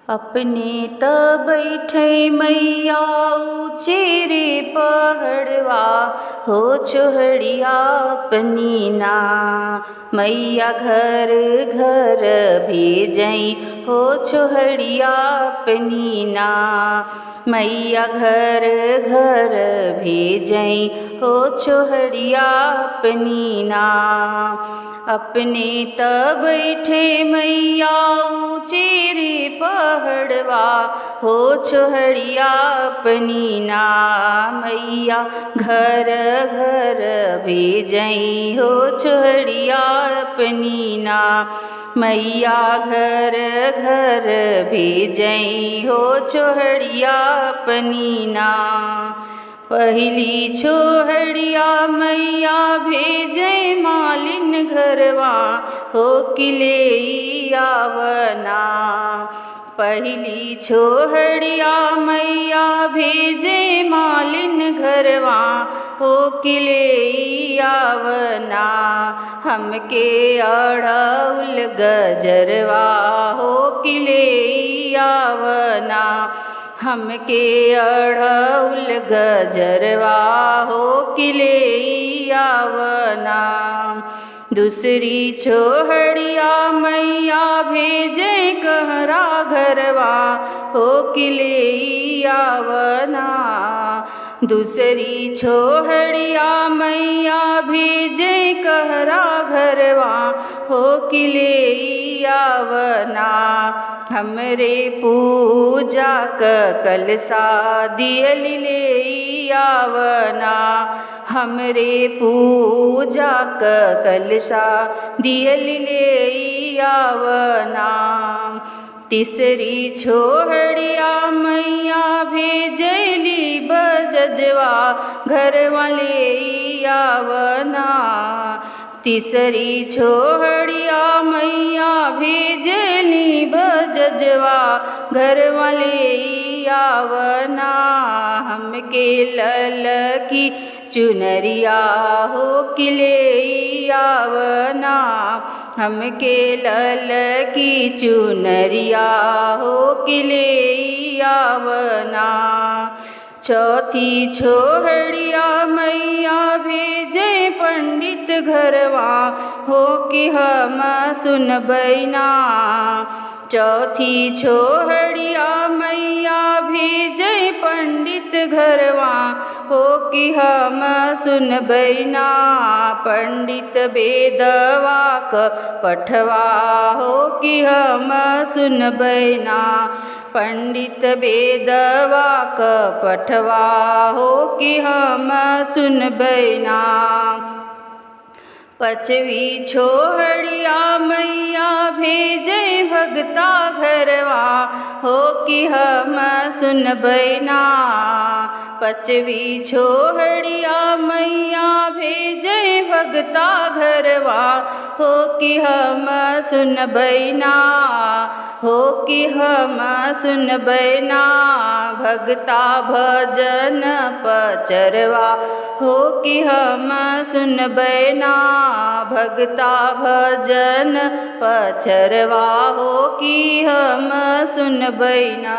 अपने त बैठे मैया ऊँचे पहड़वा हो चोहड़िया अपनी ना। मैया घर घर भेजई हो चोहड़िया अपनी ना। मैया घर घर भेजई हो चोहड़िया अपनी ना। अपने त बैठे मैया ऊँचे पहड़वा हो चोहड़िया अपनी ना। मैया घर घर भेजई हो चोहड़िया अपनी ना। मैया घर घर भेजई हो चोहड़िया अपनी ना। पहली छोहड़िया मैया भेजई मालिन घरवा हो किले आवना। पहली छोहड़िया मैया भेजे मालिन घरवा हो किले आवना। हमके अड़ौल गजरवा हो किले आवना। हमके अड़ौल गजरवा हो किले आवना। दूसरी छोहड़िया मैया भेजे कहरा घरवा हो किले आवना। दूसरी छोहड़िया मैया भेजे कहरा घरवा हो किले आवना। हमरे पूजा क कलसा दियल ले आवना। हमरे पूजा क कलसा दियल ले आवना। तीसरी छोहड़िया मैया भेजली बजजवा घर वाले आवना। तीसरी छोहड़िया मैया भेजली बजजवा घर वाले आवना। हमके लल की चुनरिया हो किले आवना। हमके लल की चुनरिया हो किले आवना। चौथी छोहड़िया मैया भेजे पंडित घरवा हो कि हम सुनबैना। चौथी छोहड़िया मैया भेजे पंडित घरवा हो कि हम सुनबैना। पंडित वेदवा क पठवा हो कि हम सुनबैना। पंडित वेदवा क पठवा हो कि हम सुनबैना। पचवी छोहड़िया मैया भेजे भगता घरवा हो कि हम सुनबैना। पचवी छोहड़िया मैया भेजे भगता घरवा हो कि हम सुनबैना। हो कि हम सुनबैना। भगता भजन पचरवा हो कि हम सुनबैना। भगता भजन पचरवा हो कि हम सुनबैना।